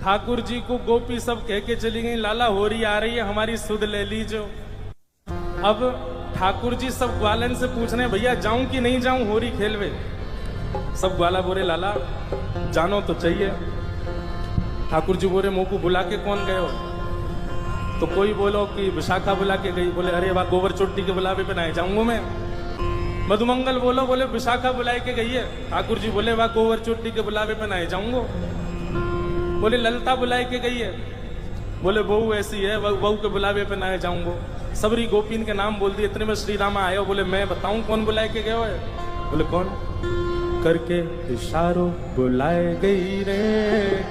ठाकुर जी को गोपी सब कह के चली गई, लाला होरी आ रही है, हमारी सुध ले लीजो। अब ठाकुर जी सब ग्वालन से पूछ रहे हैं, भैया जाऊं कि नहीं जाऊं होरी खेलवे। सब ग्वाला बोले लाला जानो तो चाहिए। ठाकुर जी बोले मोह को बुला के कौन गए हो? तो कोई बोलो कि विशाखा बुला के गई। बोले अरे वाह, गोबर चोटी के बुलावे पे ना जाऊंगा मैं। मधुमंगल बोलो, बोले विशाखा बुलाए के गई है। ठाकुर जी बोले वाह, गोबर चोटी के बुलावे पे ना जाऊंगा। बोले ललता बुलाए के गई है। बोले बहू ऐसी है, बहू के बुलावे पे ना जाऊंगा। सबरी गोपीन के नाम बोल दिए। इतने में श्री रामा आए। बोले मैं बताऊं कौन बुलाए के गए है? बोले कौन? करके इशारों बुलाए गई रे,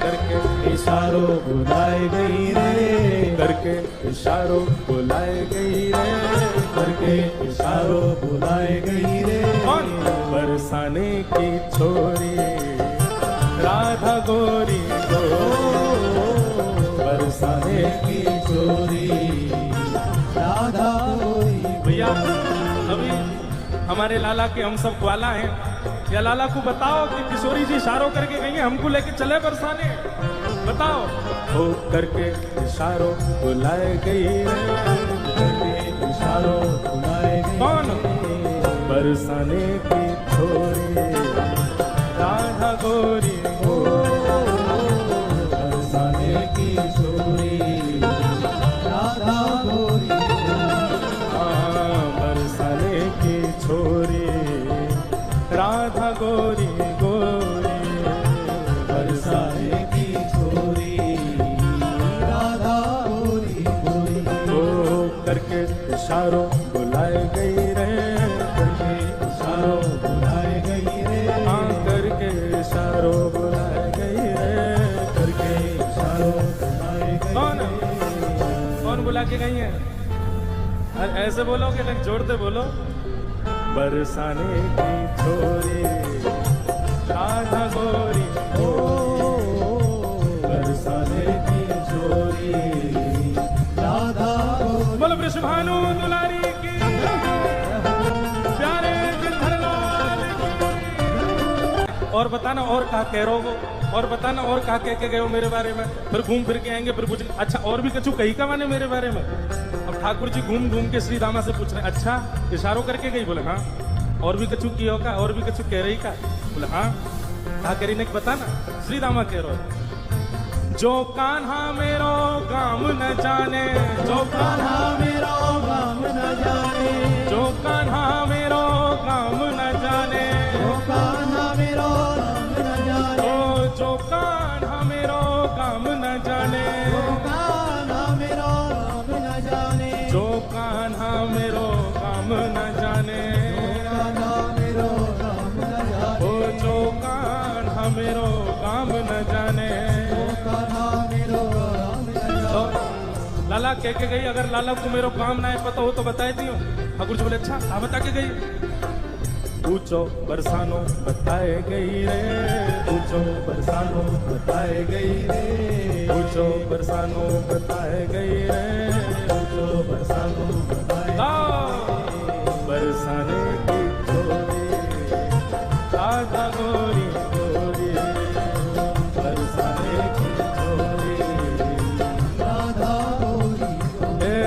करके इशारों बुलाए गई रे, करके इशारों बुलाए गई रे, करके इशारों बुलाए गई रे। कौन? बरसाने की छोरी राधा गोरी गो, बरसाने की छोरी राधा गोरी। भैया अभी हमारे लाला के हम सब ग्वाला हैं, या लाला को बताओ कि किशोरी जी इशारों करके गई है, हमको लेके चले बरसाने। बताओ। हो करके इशारों बुलाए गई, करके इशारों बुलाए गई। कौन? बरसाने की छोरी राधा गोरी हो, बरसाने की छोरी राधा गोरी। हाँ, बरसाने की छोरी राधा गोरी गोरी, बरसाने की छोरी राधा गोरी गोरी। ओ करके इशारों बुलाए गई रे, करके इशारों बुलाए गई रे। हाँ, करके इशारों बुलाए गई रे, करके इशारों बुलाए गई। कौन? कौन बुला के गई है? ऐसे बोलोगे ना, जोड़ते बोलो। बरसाने की छोरी राधा गोरी हो, बरसाने की छोरी राधा गोरी। बोलो वृषभानु दुलारी की, प्यारे गिरधरलाल की। और बताना और कहा कह रहे हो, और बताना और कहा कह के गए हो मेरे बारे में। फिर घूम फिर के आएंगे, फिर पूछ अच्छा और भी कछु कही का मैंने मेरे बारे में। अब ठाकुर जी घूम घूम के श्री रामा से पूछ रहे, अच्छा इशारों करके गई? बोले हाँ। और भी कछु कियो का? और भी कछु कह रही का? बोले हाँ। कहा करी ने बताना। श्री रामा कह रहे, जो कान्हा मेरो काम न जाने, जो कान्हा मेरो काम न जाने, जो कान्हा मेरो काम न जाने, जो कान्हा मेरो काम न जाने, ओ जो कान्हा मेरो काम न जाने, जो कान्हा मेरो काम न जाने, जो कान्हा मेरो काम न जाने, ओ जो कान्हा मेरो काम न जाने। लाला कह के गई, अगर लाला को मेरो काम ना है पता हो तो बताए दियो। ठाकुर जी बोले अच्छा, हाँ बता के गई। पूछो बरसानो बताए गई रे, पूछो बरसानो बताए गई रे, पूछो बरसानो बताए गई रे, पूछो बरसानो बताए गई। बरसाने की छोरी राधा गोरी गोरी, बरसाने की छोरी राधा गोरी गोरी,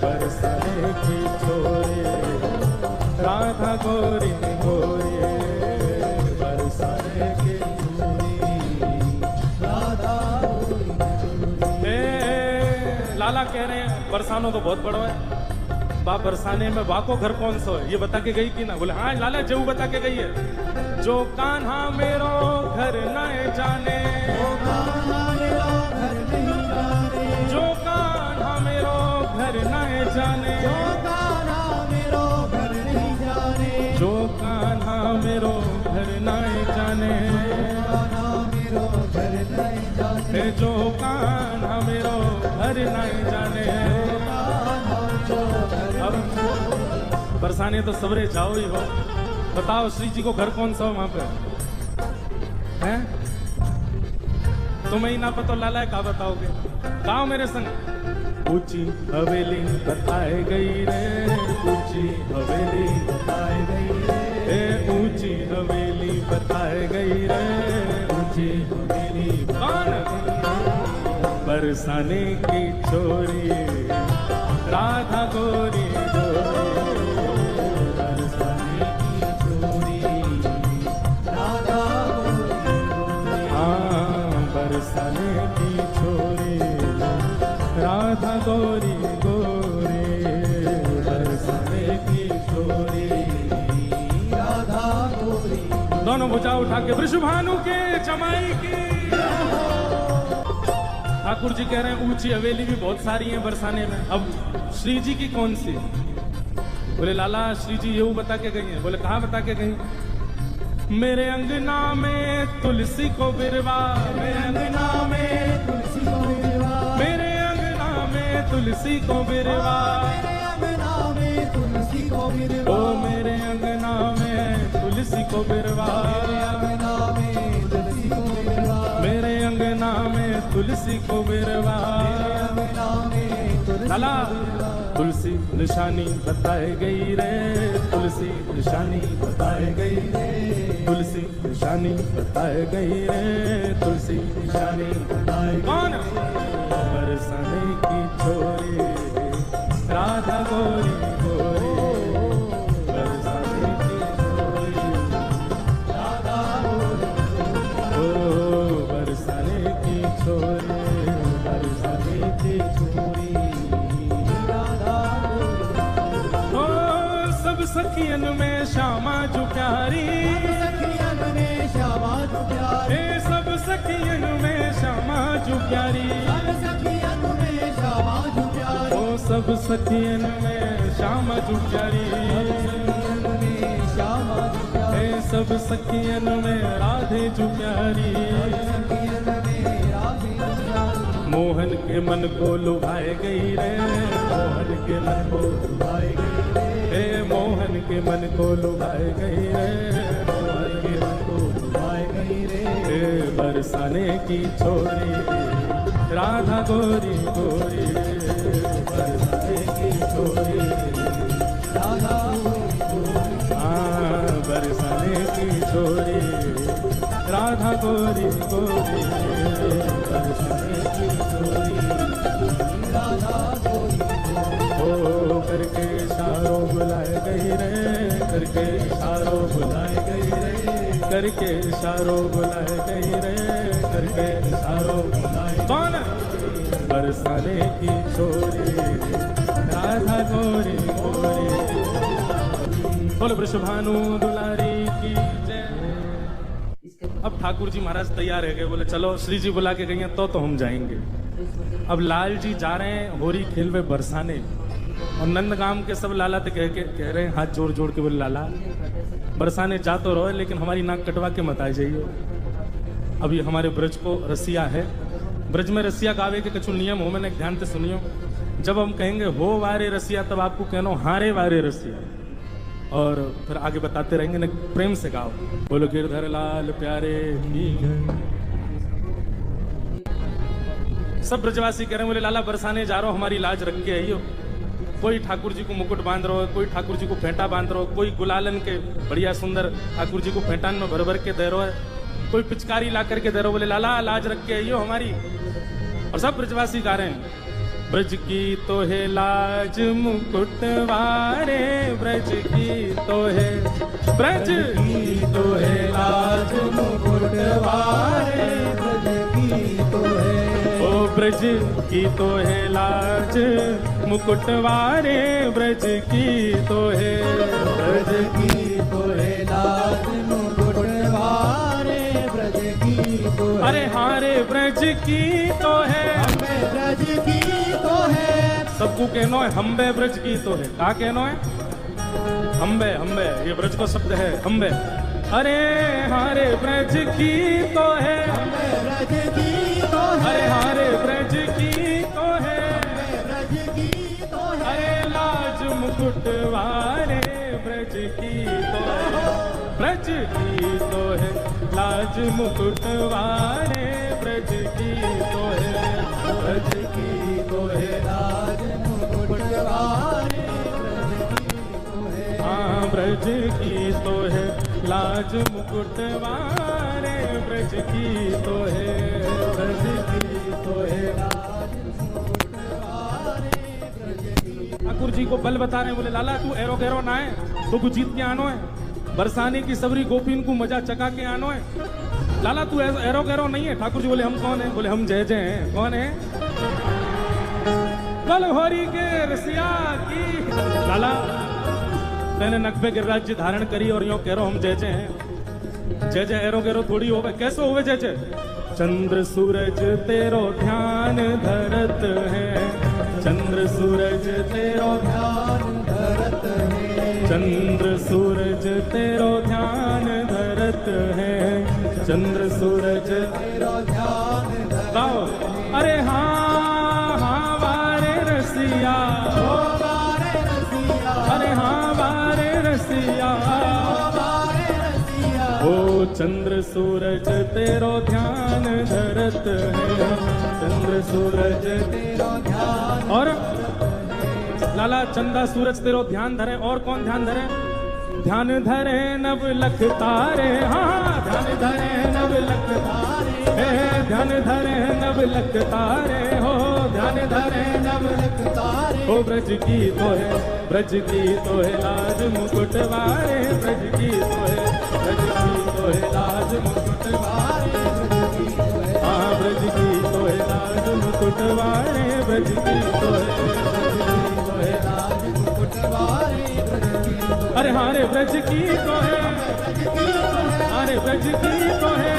बरसाने की छोरी राधा गोरी गोरी, बरसाने की छोरी राधा गोरी। लाला कह रहे हैं बरसानो तो बहुत बड़ा है, बा बरसाने में बा को घर कौन सा है ये बता के गई कि ना? बोले हाँ लाला जऊ बता के गई है। जो कान्हा मेरो घर न जाने, जो कान्हा मेरो घर नहीं जाने, जो कान्हा मेरो घर न जाने, जो कान्हा मेरो घर नहीं जाने, जो कान्हा मेरो घर न जाने, मेरो घर नहीं जाने, जो कान्हा मेरो घर नहीं जाने। अब बरसाने तो सबरे जाओ ही हो। बताओ श्री जी को घर कौन सा हो वहां पे हैं? तुम्हें ही ना पता लाला का बताओगे? गाओ मेरे संग। ऊंची हवेली बताए गई रे, ऊंची हवेली बताए गई रे, ऊंची हवेली बताए गई रे, ऊंची हवेली। कौन? बरसाने की छोरी राधा गोरी गोरी, बरसाने की छोरी राधा गोरी, हाँ बरसाने की छोरी राधा गोरी गोरी, बरसाने की छोरी राधा गोरी। दोनों भुजा उठा के वृषभानु के जमाई की। ठाकुर जी कह रहे हैं ऊंची हवेली भी बहुत सारी हैं बरसाने में, अब श्री जी की कौन सी? बोले लाला श्री जी यूं बता के गई हैं। बोले कहाँ बता के गई? मेरे अंगना में तुलसी को बिरवा, मेरे अंगना में तुलसी को बिरवा, मेरे अंगना में तुलसी को बिरवा, मेरे अंगना में तुलसी को बिरवा, ओ मेरे अंगना में तुलसी को बिरवा, मेरे अंगना में तुलसी को बिरवा। लाला तुलसी निशानी बताई गई रे, तुलसी निशानी बताई गई रे, तुलसी निशानी बताई गई रे, तुलसी निशानी बताई। कौन? बरसाने की छोरी राधा गोरी गोरी, बरसाने की छोरी राधा गोरी, ओ बरसाने की छोरी, बरसाने की छोरी राधा गोरी। ओ सब सखियन में श्यामा जो प्यारी, सखियन में श्यामा जो प्यारी, सब सखियन में श्यामा जो प्यारी, सब सखियन में श्यामा जो प्यारी, ओ सब सखियन में श्यामा जो प्यारी, सब सखियन में राधे जो प्यारी, मोहन के मन को लुभाए गई रे, मोहन के मन को लुभाए गई रे, मोहन के मन को लुभाए गई रे, मोहन के मन को लुभाए गई रे, बरसाने की छोरी राधा गोरी गोरी, बरसाने की छोरी राधा गोरी, हाँ बरसाने की छोरी राधा गोरी गोरी, बरसाने की छोरी राधा गोरी। ओ करके इशारों बुलाए गई रे, करके इशारों बुलाए गई रे, करके इशारों बुलाए गई रे, करके इशारों बुलाए। कौन? बरसाने की छोरी राधा गोरी गोरी। बोलो वृषभानु दुलारी की जय। अब ठाकुर जी महाराज तैयार है गए, बोले चलो श्री जी बुला के गई हैं तो हम जाएंगे। अब लाल जी जा रहे हैं होरी खेलवे बरसाने, और नंदगाम के सब लाला तो कह रहे हैं हाथ जोड़ जोड़ के, बोले लाला बरसाने जा तो रहो लेकिन हमारी नाक कटवा के मत आ जाइए। अभी हमारे ब्रज को रसिया है, ब्रज में रसिया गावे के कछु नियम हो, मैंने ध्यान से सुनियो। जब हम कहेंगे हो वारे रसिया तब आपको कहना हारे वारे रसिया, और फिर आगे बताते रहेंगे ना, प्रेम से गाओ। बोलो गिरधर लाल प्यारे की। सब ब्रजवासी कह रहे हैं बोले लाला बरसाने जा रहे हो, हमारी लाज रख के आइयो। कोई ठाकुर जी को मुकुट बांध रहो, कोई ठाकुर जी को फेंटा बांध रहो, कोई गुलालन के बढ़िया सुंदर ठाकुर जी को फेंटान में भर भर के दे रहो है, कोई पिचकारी ला करके दे रहो। बोले लाला लाज रख के आइयो हमारी। और सब ब्रजवासी गा रहे हैं ब्रज की तो है लाज मुकुट वारे, ब्रज की तो है, ब्रज की तो है लाज मुकुट वारे, ब्रज की तो है, ओ ब्रज की तो है लाज मुकुट वारे, ब्रज की तो है, ब्रज की तो है लाज मुकुट वारे, ब्रज की तो है। अरे हारे ब्रज की तो है, ब्रज की तो है। सबको कहनो है हम्बे ब्रज की तो है। का कहनो है? हम्बे हम्बे, ये ब्रज को शब्द है हम्बे। अरे हारे ब्रज की तो है, ब्रज की तो है, अरे हारे ब्रज की तो है, ब्रज की तो है। अरे लाज मुकुट वारे ब्रज की तो है, ब्रज की तो है, लाज मुकुट वारे ब्रज की तो है, ब्रज की तो है, लाज मुकुट वारे ब्रज की तो है। हाँ ब्रज की तो है, लाज मुकुट वारे ब्रज की तो है, ब्रज की तो है। जी को बल बता रहे हैं, बोले लाला तू एरो गैरो ना है तो जीत के आनो है, बरसाने की सबरी गोपीन को मजा चका के आनो है। लाला तू एरो गैरो नहीं है। ठाकुर जी बोले हम कौन है? बोले हम जय जय हैं। कौन है? बल होरी के रसिया की। लाला मैंने नकबे गिरिराज जी धारण करी और यूं कह रहा हम जय जय हैं। जय जय एरो गैरो थोड़ी होवे, कैसे होवे जय जय? चंद्र सूरज तेरो ध्यान धरत है, चंद्र सूरज तेरो ध्यान धरत है, चंद्र सूरज तेरो ध्यान धरत है, चंद्र सूरज तेरो ध्यान धरत है। अरे हाँ हाँ वारे रसिया, अरे हाँ वारे रसिया, ओ चंद्र सूरज तेरो ध्यान धरत है, चंद्र सूरज तेरो ध्यान। और लाला चंदा सूरज तेरो ध्यान धरे, और कौन ध्यान धरे? ध्यान धरे नव लख तारे, हाँ ध्यान धरे नव लख तारे, ध्यान धरे नव लख तारे, हो ध्यान धरे नव लख तारे। ओ ब्रज की तो है, ब्रज की तो है लाज मुकुट वारे, ब्रज की तो है, ब्रज की तो है लाज मुकुट वारे, हाँ ब्रज की तो है लाज मुकुट वारे, ब्रज की तो है लाज मुकुट वारे। अरे हारे ब्रज की तो है, अरे ब्रज की तो है,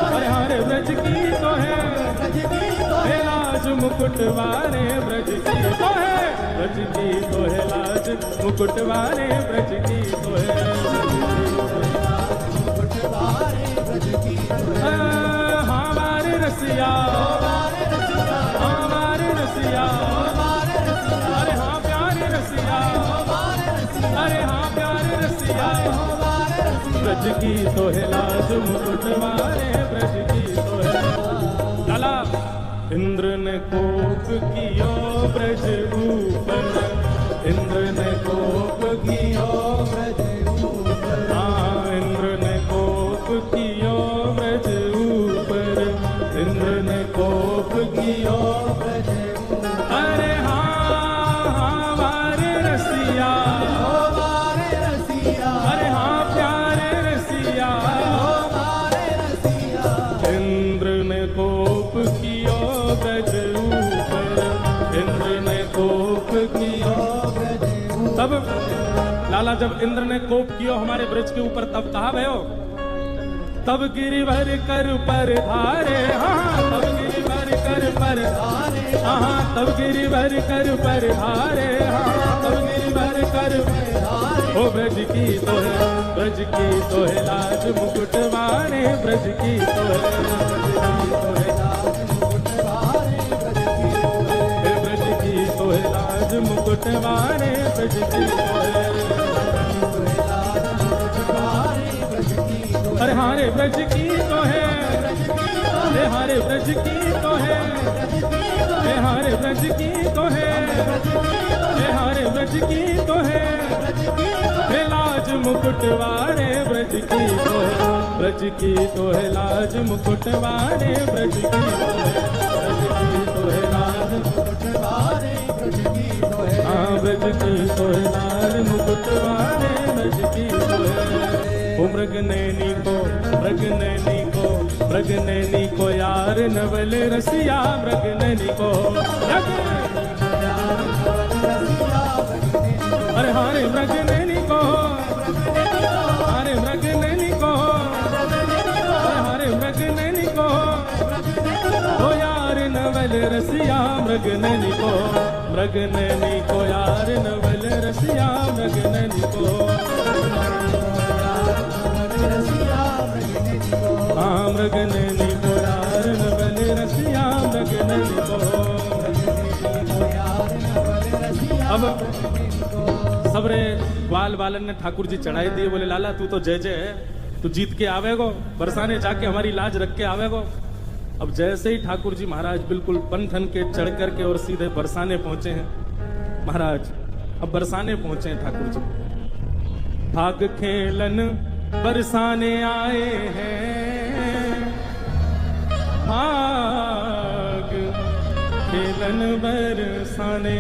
अरे हारे ब्रज की तो है, लाज मुकुट वारे ब्रज की तो है, ब्रज की तो है लाज मुकुट वारे ब्रज की तो है। हमारे रसिया, हमारे रसिया, अरे हाँ प्यारे रसिया, अरे हाँ प्यारे रसिया, ब्रज की तो है लाज मुकुट वारे ब्रज की तो है। लाला इंद्र ने कोप कियो ब्रज ऊपर, इंद्र ने कोप कियो ब्रज ऊपर, हाँ इंद्र ने कोप कियो ब्रज ऊपर, इंद्र ने कोप कियो ब्रज ऊपर। अरे हाँ हाँ वारे रसिया, अरे हाँ प्यारे रसिया, इंद्र ने कोप कियो ब्रज ऊपर, इंद्र ने कोप कियो ब्रज ऊपर। तब लाला जब इंद्र ने कोप कियो हमारे ब्रज के ऊपर, तब कहा भयो तब गिरिवर कर पर धारे, हाँ तब गिरिवर कर पर धारे, हाँ तब गिरिवर कर पर धारे, हाँ तब गिरिवर कर पर धारे। ओ ब्रज की तो है, ब्रज की तो है लाज मुकुट वारे ब्रज की तो है, ब्रज की तो है लाज मुकुट वारे ब्रज की तो है। अरे हारे ब्रज की तो है, अरे हारे ब्रज की तो है, अरे हारे ब्रज की तो है, अरे हारे ब्रज की तो है, लाज मुकुट वारे ब्रज की तो है, ब्रज की तो है लाज मुकुट वारे ब्रज की तो है, ब्रज की तो है लाज मुकुट वारे ब्रज की तो है, हाँ ब्रज की तो है लाज मुकुट वारे ब्रज की तो है। ओ मृग नैनी को, मृग नैनी को, मृग नैनी को यार नवल रसिया, मृग नैनी को, अरे हारे मृग नैनी को, अरे मृग नैनी को, अरे हारे मृग नैनी को, ओ यार नवल रसिया मृग नैनी को, मृग नैनी को यार नवल रसिया मृग नैनी को, हाँ मृग नैनी को यार नवल रसिया मृग नैनी को। अब सबरे ग्वाल वालन ने ठाकुर जी चढ़ाई दिए, बोले लाला तू तो जय जय है, तू जीत के आवेगो, बरसाने जाके हमारी लाज रख के आवेगो। अब जैसे ही ठाकुर जी महाराज बिल्कुल पंथन के चढ़ करके और सीधे बरसाने पहुंचे हैं महाराज, अब बरसाने पहुंचे हैं ठाकुर जी। भाग खेलन बरसाने आए हैं, भाग खेलन बरसाने,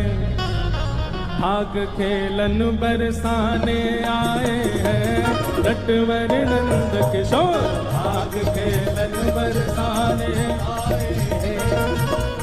भाग खेलन बरसाने आए हैं नटवर नंद किशोर। भाग खेलन बरसाने आए हैं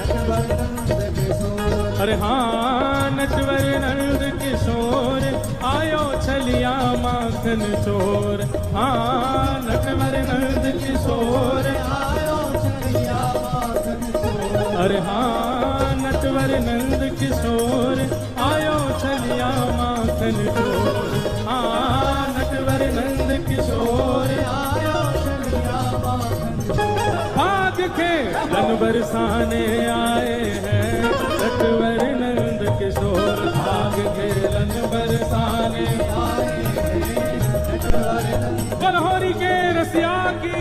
नटवर नंद किशोर। अरे हाँ नटवर नंद किशोर आयो छलिया माखन चोर। हाँ नटवर नंद किशोर आयो छलिया माखन चोर। अरे हाँ नटवर नंद किशोर आयो छलिया माखन चोर। हाँ नटवर नंद किशोर आयो छलिया माखन चोर। भाग खेलन बरसाने आए हैं नटवर नंद किशोर। भाग खेलन बरसाने आए हैं नटवर नंद। बनहोरी के रसिया की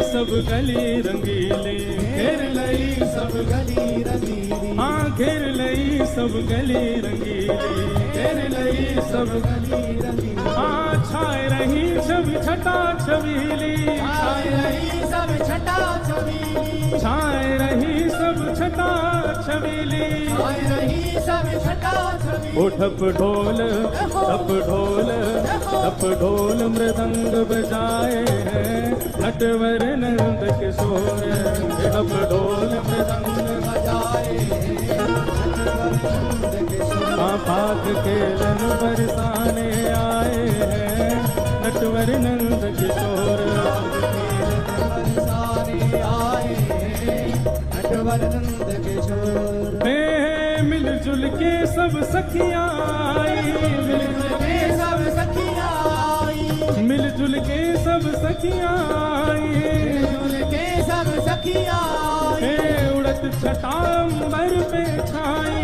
सब गली रंगीली। घेर लई सब गली रंगीली। हाँ घेर लई सब गली रंगीली। घेर लई सब गली रंगीली। हाँ छाए रही छवि छटा छबीली। छाए रही सब छटा छबीली। छाए रही सब छटा छबीली। छाए रही सब छटा छबीली। ओ ठप ढोल ठप ढोल मृदंग बजाए हैं नटवर नंद किशोर। ठप ढोल मृदंग बजाए नटवर नंद किशोर। भाग खेलन बरसाने आए हैं नटवर नंद किशोर। बरसाने आए हैं नटवर नंद किशोर। मिलजुल के सब सखियां आई। मिलजुल के सब सखियां आई। मिलजुल के सब सखियां आई। मिलजुल के सब सखियां आई। उड़त छटा अंबर पे छाई।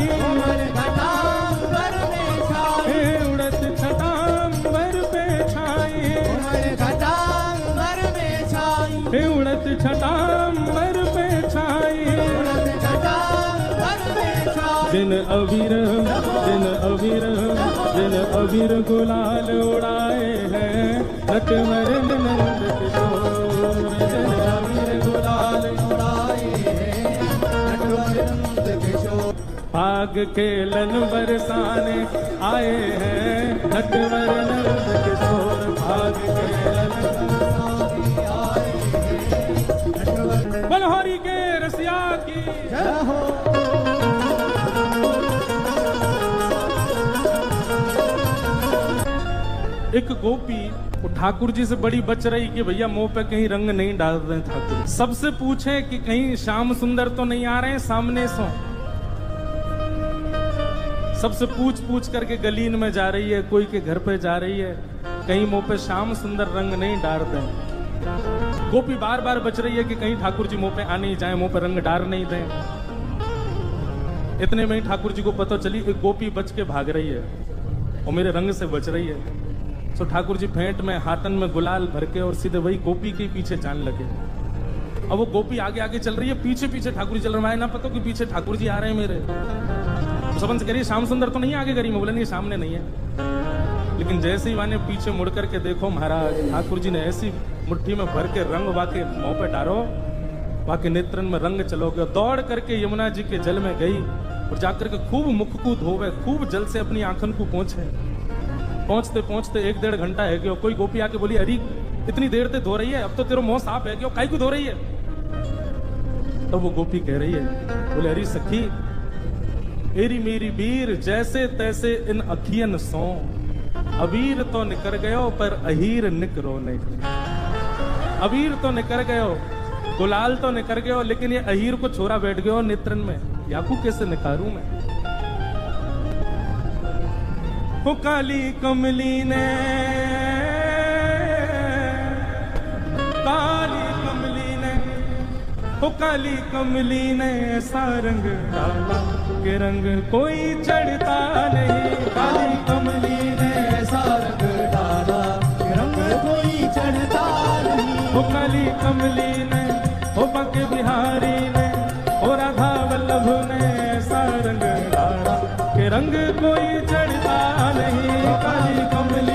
घटा अंबर पे छाई। उड़त छटा अंबर पे छाई। घटा अंबर पे छाई। उड़त छटा अंबर पे छाई। जिन अबीर गुलाल उड़ाए हैं नटवर नंद किशोर। जिन अबीर गुलाल उड़ाए हैं नटवर नंद किशोर। भाग खेलन बरसाने आए हैं नटवर नंद किशोर। भाग खेलन बरसाने आए हैं नटवर। बनहोरी के रसिया की जय हो। एक गोपी वो ठाकुर जी से बड़ी बच रही कि भैया मुंह पे कहीं रंग नहीं डाल रहे ठाकुर। सबसे पूछे कि कहीं श्याम सुंदर तो नहीं आ रहे हैं सामने से। सबसे पूछ करके गलीन में जा रही है, कोई के घर पे जा रही है, कहीं मुंह पे श्याम सुंदर रंग नहीं डाल रहे। गोपी बार बार बच रही है कि कहीं ठाकुर जी मुंह पे आ नहीं जाए, मुंह पे रंग डाल नहीं दें। इतने में ही ठाकुर जी को पता चली एक गोपी बच के भाग रही है और मेरे रंग से बच रही है। तो ठाकुर जी फेंट में हाथन में गुलाल भर के और सीधे वही गोपी के पीछे जान लगे। अब वो गोपी आगे आगे चल रही है, पीछे पीछे ठाकुर जी चल रहे हैं। ना पता कि पीछे ठाकुर जी आ रहे हैं मेरे। तो सबन से कह रही है श्याम सुंदर तो नहीं आगे करी। मैं बोला नहीं सामने नहीं है। लेकिन जैसे ही मैंने पीछे मुड़ करके देखो महाराज ठाकुर जी ने ऐसी मुट्ठी में भर के रंग वाके मुंह पे डारो, वाके नेत्रन में रंग चलो गए। दौड़ करके यमुना जी के जल में गई और जाकर के खूब मुख को धोवे, खूब जल से अपनी आंखन को पोंछे। पहुंचते पहुंचते 1-1.5 घंटा है कि कोई गोपी आके बोली अरे इतनी देर से धो रही है, अब तो तेरा मुंह साफ है कि काई को धो रही है। तो वो गोपी कह रही है, बोले अरे सखी एरी मेरी वीर जैसे तैसे इन अखियन सो। अबीर तो निकर गयो पर अहीर निकरो नहीं। अबीर तो निकर गयो, गुलाल तो निकर गयो, लेकिन ये अहीर को छोरा बैठ गयो नेत्रन में। याकू कैसे निकारूं मैं। वो काली कमली ने वो काली कमली ने ऐसा रंग डाला के रंग कोई चढ़ता नहीं। काली कमली ने ऐसा रंग डाला के रंग कोई चढ़ता नहीं। वो काली कमली ने वो बाके बिहारी रंग लाड़ा के रंग कोई चढ़ता नहीं, काली कमली